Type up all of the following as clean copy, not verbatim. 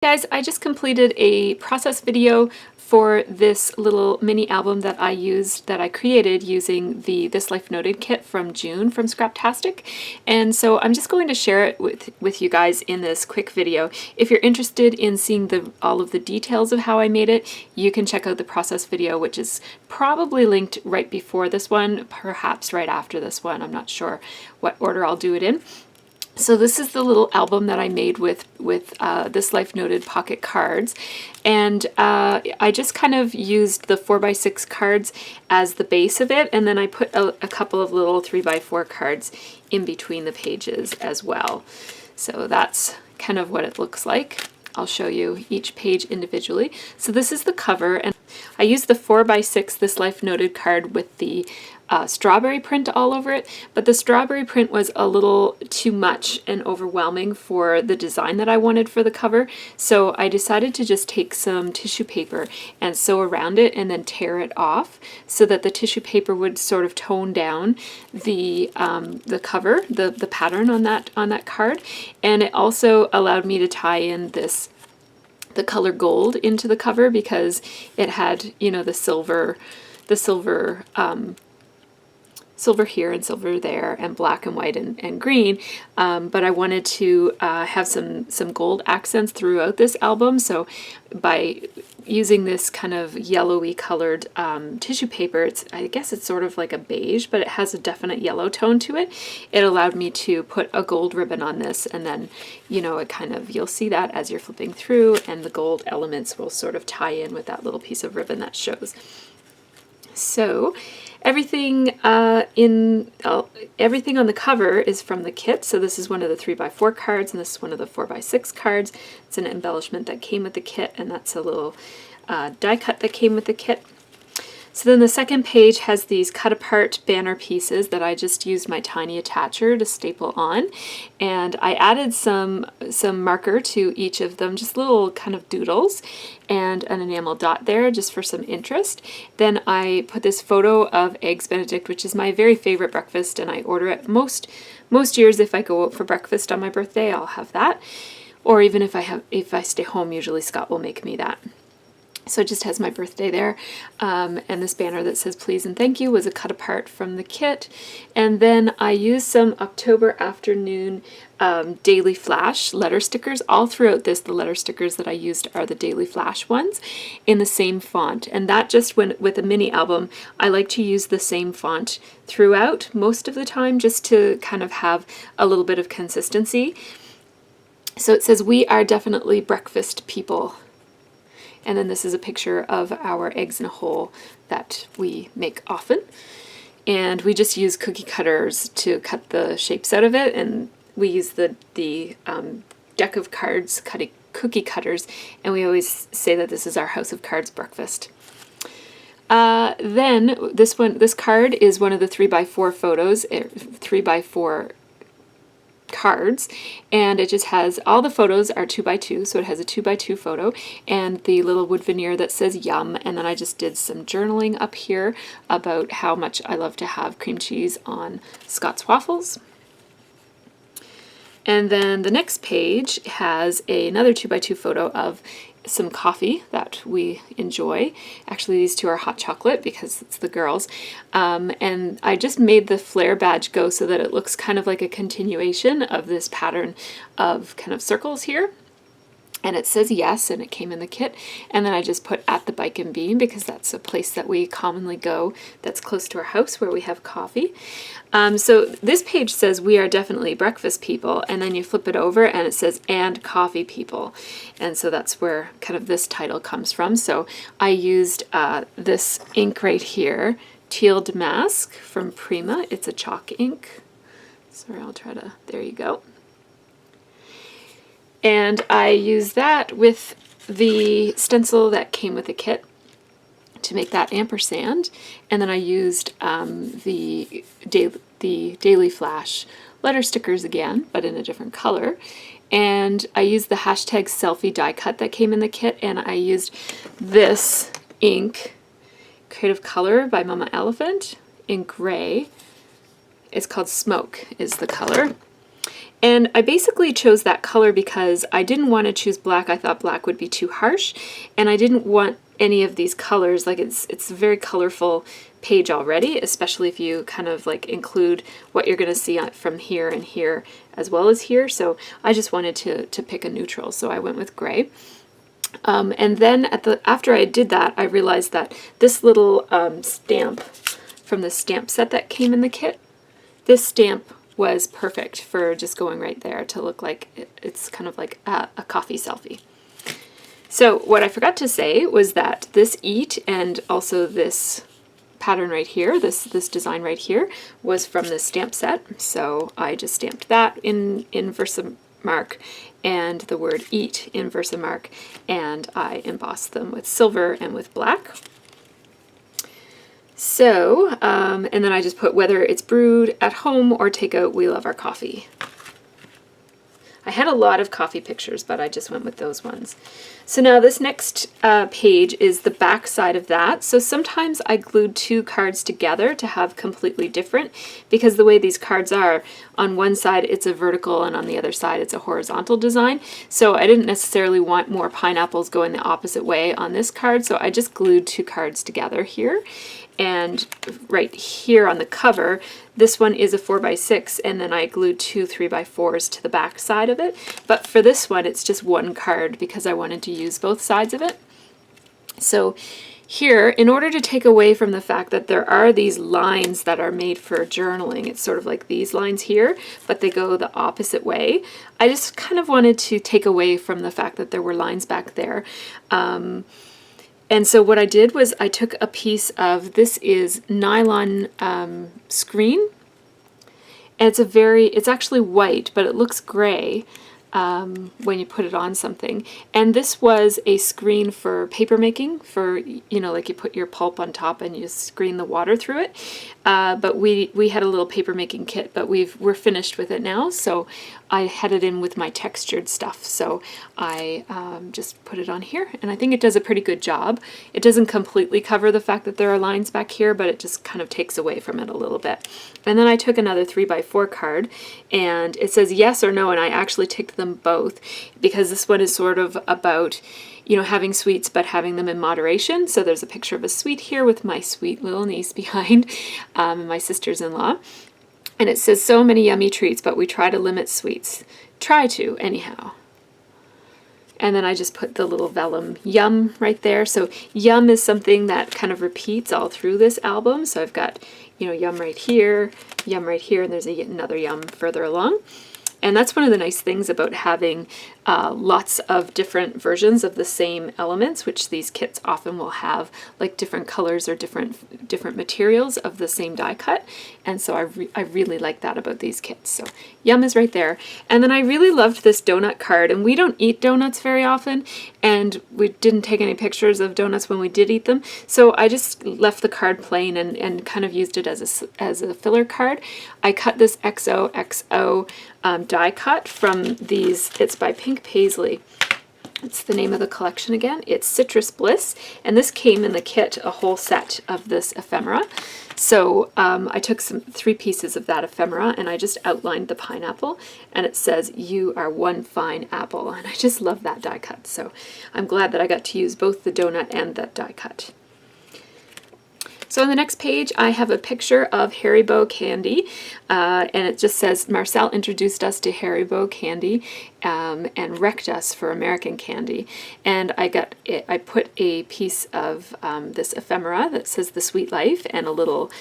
Guys, I just completed a process video for this little mini album that I created using the This Life Noted kit from June from Scraptastic. And so I'm just going to share it with you guys in this quick video. If you're interested in seeing all of the details of how I made it, you can check out the process video, which is probably linked right before this one, perhaps right after this one. I'm not sure what order I'll do it in. So this is the little album that I made with This Life Noted pocket cards, and I just kind of used the 4x6 cards as the base of it, and then I put a couple of little 3x4 cards in between the pages as well. So that's kind of what it looks like. I'll show you each page individually. So this is the cover, and I used the 4x6 This Life Noted card with the strawberry print all over it, but the strawberry print was a little too much and overwhelming for the design that I wanted for the cover, so I decided to just take some tissue paper and sew around it and then tear it off so that the tissue paper would sort of tone down the cover, the pattern on that card, and it also allowed me to tie in the color gold into the cover because it had, you know, the silver here and silver there, and black and white and green, but I wanted to have some gold accents throughout this album. So by using this kind of yellowy colored tissue paper, I guess it's sort of like a beige, but it has a definite yellow tone to it. It allowed me to put a gold ribbon on this, and then, you know, it kind of, you'll see that as you're flipping through, and the gold elements will sort of tie in with that little piece of ribbon that shows. So everything everything on the cover is from the kit. So this is one of the 3x4 cards, and this is one of the 4x6 cards. It's an embellishment that came with the kit, and that's a little die cut that came with the kit. So then the second page has these cut apart banner pieces that I just used my tiny attacher to staple on, and I added some marker to each of them, just little kind of doodles, and an enamel dot there just for some interest. Then I put this photo of Eggs Benedict, which is my very favorite breakfast, and I order it most years. If I go out for breakfast on my birthday, I'll have that, or even if I stay home, usually Scott will make me that. So it just has my birthday there, and this banner that says please and thank you was a cut apart from the kit. And then I used some October Afternoon Daily Flash letter stickers. All throughout this, the letter stickers that I used are the Daily Flash ones in the same font, and that just went with a mini album. I like to use the same font throughout most of the time, just to kind of have a little bit of consistency. So it says, we are definitely breakfast people. And then this is a picture of our eggs in a hole that we make often. And we just use cookie cutters to cut the shapes out of it. And we use the deck of cards cookie cutters. And we always say that this is our House of Cards breakfast. Then this card is one of the 3x4 photos, 3x4 cards, and it just has, all the photos are 2x2, so it has a 2x2 photo and the little wood veneer that says yum. And then I just did some journaling up here about how much I love to have cream cheese on Scott's waffles. And then the next page has another 2x2 photo of some coffee that we enjoy. Actually, these two are hot chocolate because it's the girls. And I just made the flare badge go so that it looks kind of like a continuation of this pattern of kind of circles here. And it says yes, and it came in the kit. And then I just put at the Bike and Bean because that's a place that we commonly go that's close to our house where we have coffee. So this page says we are definitely breakfast people, and then you flip it over and it says and coffee people. And so that's where kind of this title comes from. So I used this ink right here, Teal Damask from Prima. It's a chalk ink. Sorry, I'll try to, there you go. And I used that with the stencil that came with the kit to make that ampersand. And then I used the Daily Flash letter stickers again, but in a different color. And I used the hashtag selfie die cut that came in the kit, and I used this ink, Creative Color by Mama Elephant, in gray. It's called Smoke is the color. And I basically chose that color because I didn't want to choose black. I thought black would be too harsh, and I didn't want any of these colors. Like it's a very colorful page already, especially if you kind of like include what you're going to see from here and here as well as here. So I just wanted to pick a neutral, so I went with gray. And then after I did that, I realized that this little stamp from the stamp set that came in the kit, this stamp was perfect for just going right there to look like it's kind of like a coffee selfie. So what I forgot to say was that this eat and also this pattern right here, this design right here, was from the stamp set. So I just stamped that in Versamark and the word eat in Versamark, and I embossed them with silver and with black. So, and then I just put whether it's brewed at home or takeout, we love our coffee. I had a lot of coffee pictures, but I just went with those ones. So now this next page is the back side of that. So sometimes I glued two cards together to have completely different, because the way these cards are, on one side it's a vertical and on the other side it's a horizontal design. So I didn't necessarily want more pineapples going the opposite way on this card, so I just glued two cards together here. And right here on the cover, this one is a 4x6, and then I glued two 3x4s to the back side of it. But for this one, it's just one card because I wanted to use both sides of it. So here, in order to take away from the fact that there are these lines that are made for journaling, it's sort of like these lines here, but they go the opposite way. I just kind of wanted to take away from the fact that there were lines back there. And so what I did was I took a piece of, this is nylon screen, and it's actually white, but it looks gray when you put it on something. And this was a screen for paper making, for, you know, like you put your pulp on top and you screen the water through it. But we had a little paper making kit, but we're finished with it now, so I had it in with my textured stuff. So I just put it on here, and I think it does a pretty good job. It doesn't completely cover the fact that there are lines back here, but it just kind of takes away from it a little bit. And then I took another 3x4 card, and it says yes or no, and I actually ticked them both because this one is sort of about, you know, having sweets but having them in moderation. So there's a picture of a sweet here with my sweet little niece behind, and my sisters-in-law. And it says so many yummy treats, but we try to limit sweets. Try to, anyhow. And then I just put the little vellum yum right there. So yum is something that kind of repeats all through this album. So I've got, you know, yum right here, and there's another yum further along. And that's one of the nice things about having lots of different versions of the same elements, which these kits often will have, like different colors or different materials of the same die cut. And so I really like that about these kits. So yum is right there. And then I really loved this donut card, and we don't eat donuts very often, and we didn't take any pictures of donuts when we did eat them. So I just left the card plain and kind of used it as a filler card. I cut this XOXO die cut from these. It's by Pink Paisley. It's the name of the collection again. It's Citrus Bliss, and this came in the kit, a whole set of this ephemera. So I took 3 pieces of that ephemera and I just outlined the pineapple, and it says you are one fine apple, and I just love that die cut. So I'm glad that I got to use both the donut and that die cut. So on the next page, I have a picture of Haribo candy, and it just says, Marcel introduced us to Haribo candy and wrecked us for American candy. And I put a piece of this ephemera that says The Sweet Life and a little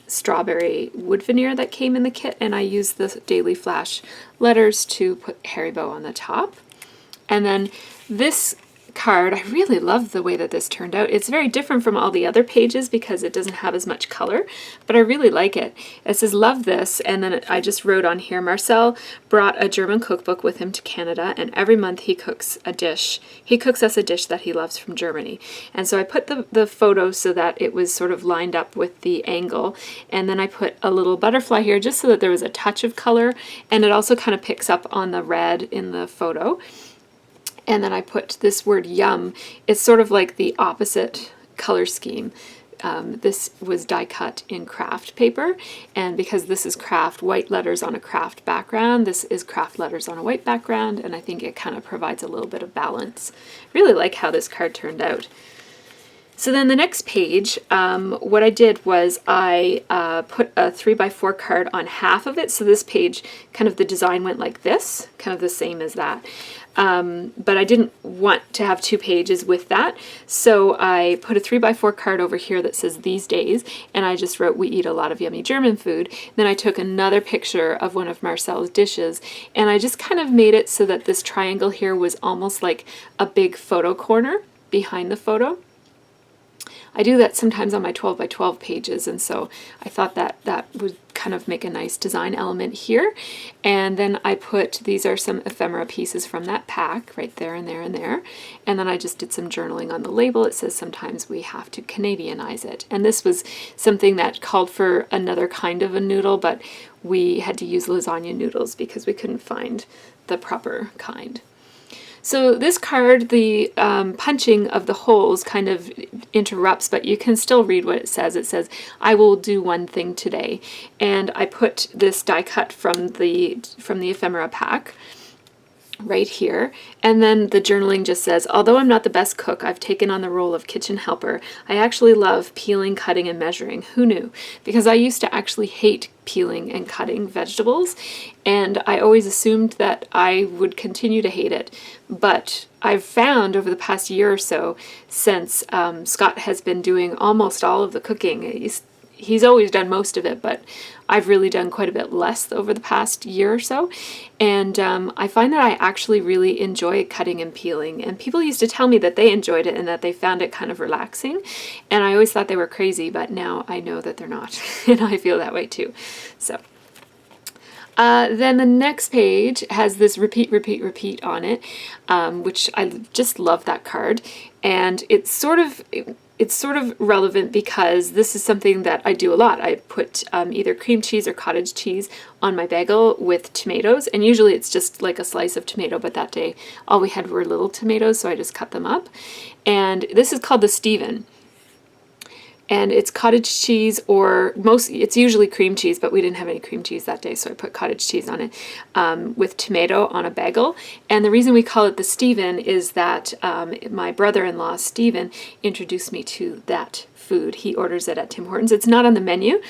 strawberry wood veneer that came in the kit, and I used the Daily Flash letters to put Haribo on the top. And then this card, I really love the way that this turned out. It's very different from all the other pages because it doesn't have as much color, but I really like it. It says love this, and then I just wrote on here, Marcel brought a German cookbook with him to Canada, and every month he cooks a dish. He cooks us a dish that he loves from Germany. And so I put the photo so that it was sort of lined up with the angle, and then I put a little butterfly here just so that there was a touch of color, and it also kind of picks up on the red in the photo. And then I put this word yum. It's sort of like the opposite color scheme. this was die cut in craft paper, and because this is craft white letters on a craft background, this is craft letters on a white background, and I think it kind of provides a little bit of balance. Really like how this card turned out. So then the next page, what I did was I put a 3x4 card on half of it. So this page, kind of the design went like this, kind of the same as that. But I didn't want to have 2 pages with that. So I put a 3x4 card over here that says these days, and I just wrote, we eat a lot of yummy German food. Then I took another picture of one of Marcel's dishes, and I just kind of made it so that this triangle here was almost like a big photo corner behind the photo. I do that sometimes on my 12x12 pages, and so I thought that that would kind of make a nice design element here. And then I put, these are some ephemera pieces from that pack, right there and there and there. And then I just did some journaling on the label. It says sometimes we have to Canadianize it. And this was something that called for another kind of a noodle, but we had to use lasagna noodles because we couldn't find the proper kind. So this card, the punching of the holes kind of interrupts, but you can still read what it says. It says, I will do one thing today. And I put this die cut from the ephemera pack right here. And then the journaling just says, although I'm not the best cook, I've taken on the role of kitchen helper. I actually love peeling, cutting, and measuring. Who knew? Because I used to actually hate peeling and cutting vegetables, and I always assumed that I would continue to hate it. But I've found over the past year or so, since Scott has been doing almost all of the cooking, he's always done most of it, but I've really done quite a bit less over the past year or so. And I find that I actually really enjoy cutting and peeling. And people used to tell me that they enjoyed it and that they found it kind of relaxing. And I always thought they were crazy, but now I know that they're not. And I feel that way too. So then the next page has this repeat, repeat, repeat on it, which I just love that card. And it's sort of relevant because this is something that I do a lot. I put either cream cheese or cottage cheese on my bagel with tomatoes, and usually it's just like a slice of tomato, but that day all we had were little tomatoes, so I just cut them up. And this is called the Steven. And it's cottage cheese, or it's usually cream cheese, but we didn't have any cream cheese that day, so I put cottage cheese on it with tomato on a bagel. And the reason we call it the Steven is that my brother-in-law, Steven, introduced me to that food. He orders it at Tim Hortons. It's not on the menu,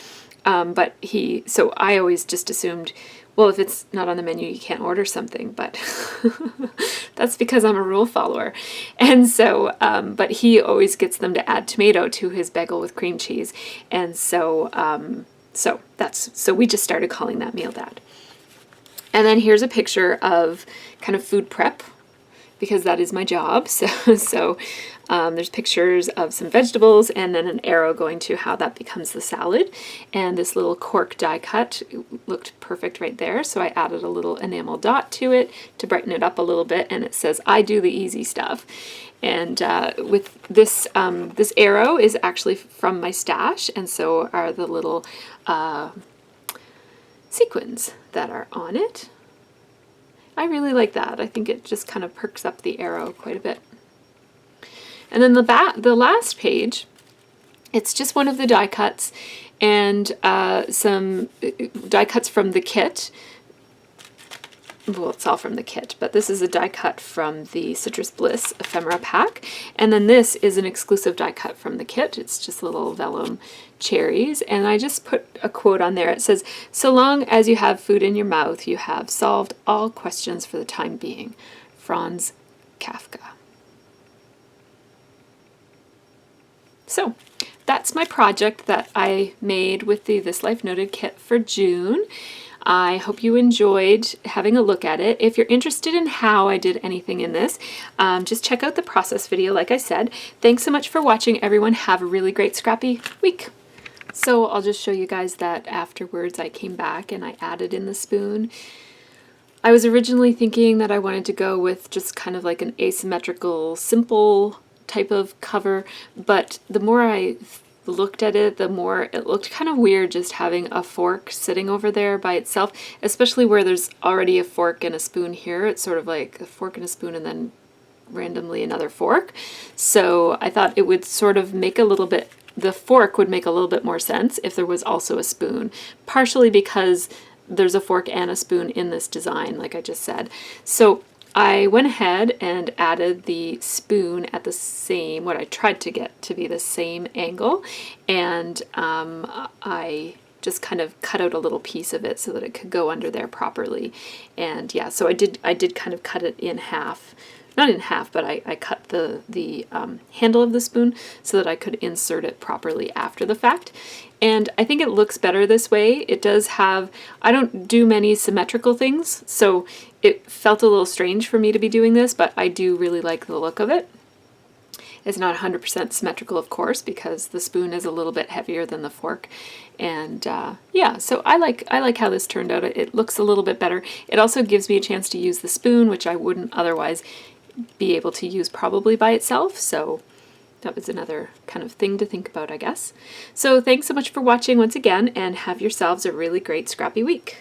so I always just assumed, well, if it's not on the menu, you can't order something, but that's because I'm a rule follower. And so, but he always gets them to add tomato to his bagel with cream cheese. And so, so we just started calling that meal that. And then here's a picture of kind of food prep, because that is my job. So there's pictures of some vegetables and then an arrow going to how that becomes the salad. And this little cork die cut looked perfect right there. So I added a little enamel dot to it to brighten it up a little bit. And it says, I do the easy stuff. And with this, this arrow is actually from my stash. And so are the little sequins that are on it. I really like that. I think it just kind of perks up the arrow quite a bit. And then the last page, it's just one of the die cuts and some die cuts from the kit. Well, it's all from the kit, but this is a die cut from the Citrus Bliss ephemera pack. And then this is an exclusive die cut from the kit. It's just little vellum cherries. And I just put a quote on there. It says, so long as you have food in your mouth, you have solved all questions for the time being. Franz Kafka. So that's my project that I made with the This Life Noted kit for June. I hope you enjoyed having a look at it. If you're interested in how I did anything in this, just check out the process video, like I said. Thanks so much for watching, everyone. Have a really great scrappy week. So I'll just show you guys that afterwards I came back and I added in the spoon. I was originally thinking that I wanted to go with just kind of like an asymmetrical, simple type of cover, but the more I looked at it, the more it looked kind of weird just having a fork sitting over there by itself, especially where there's already a fork and a spoon here. It's sort of like a fork and a spoon and then randomly another fork. So I thought it would sort of make a little bit the fork would make a little bit more sense if there was also a spoon, partially because there's a fork and a spoon in this design, like I just said. So I went ahead and added the spoon at the same, what I tried to get to be the same angle, and I just kind of cut out a little piece of it so that it could go under there properly. And yeah, so I did kind of cut it in half. Not in half, but I cut the handle of the spoon so that I could insert it properly after the fact. And I think it looks better this way. It does have, I don't do many symmetrical things, so it felt a little strange for me to be doing this, but I do really like the look of it. It's not 100% symmetrical, of course, because the spoon is a little bit heavier than the fork. And yeah, so I like how this turned out. It looks a little bit better. It also gives me a chance to use the spoon, which I wouldn't otherwise be able to use probably by itself. So that was another kind of thing to think about, I guess. So thanks so much for watching once again, and have yourselves a really great scrappy week.